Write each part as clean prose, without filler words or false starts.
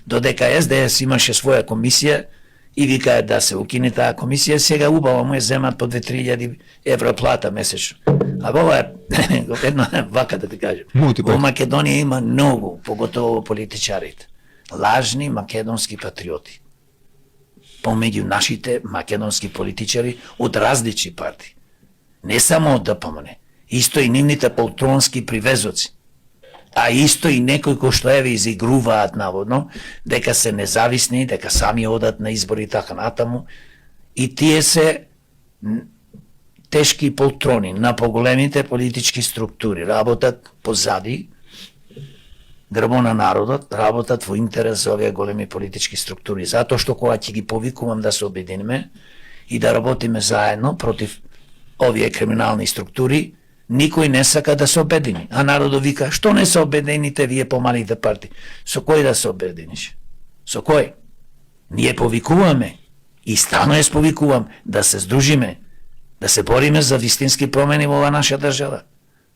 Додека СДС имаше своја комисија и викаат да се укине таа комисија, сега убаво му земат по 2-3 евро плата месечно. А ова е едно вака да ти кажем. Во Македонија има многу, поготово политичарите, лажни македонски патриоти. Помеѓу нашите македонски политичари од различни партии. Не само од ДПМН, исто и нивните полтронски привезоци. А исто и некои кои што еве изигруваат наводно дека се независни, дека сами одат на избори и така натаму. И тие се тешки полтрони на поголемите политички структури, работат позади грбо на народот, работат во интерес за овие големи политички структури. Затоа што кога ќе ги повикувам да се обединиме и да работиме заедно против овие криминални структури, никој не сака да се обедини. А народот вика, што не се обедините вие помалите партии? Со кој да се обединиш? Со кој? Ние повикуваме и стано ја повикувам да се здружиме, да се бориме за вистински промени во оваа наша држава.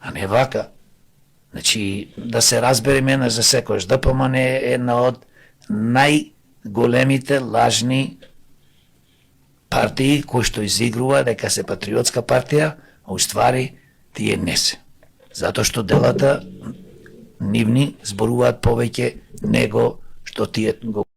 А не вака. Значи, да се разбереме на за секојаш. ДПМН е една од најголемите лажни партии кои што изигрува дека се патриотска партија, а уствари тие не се. Затоа што делата нивни зборуваат повеќе него што тие го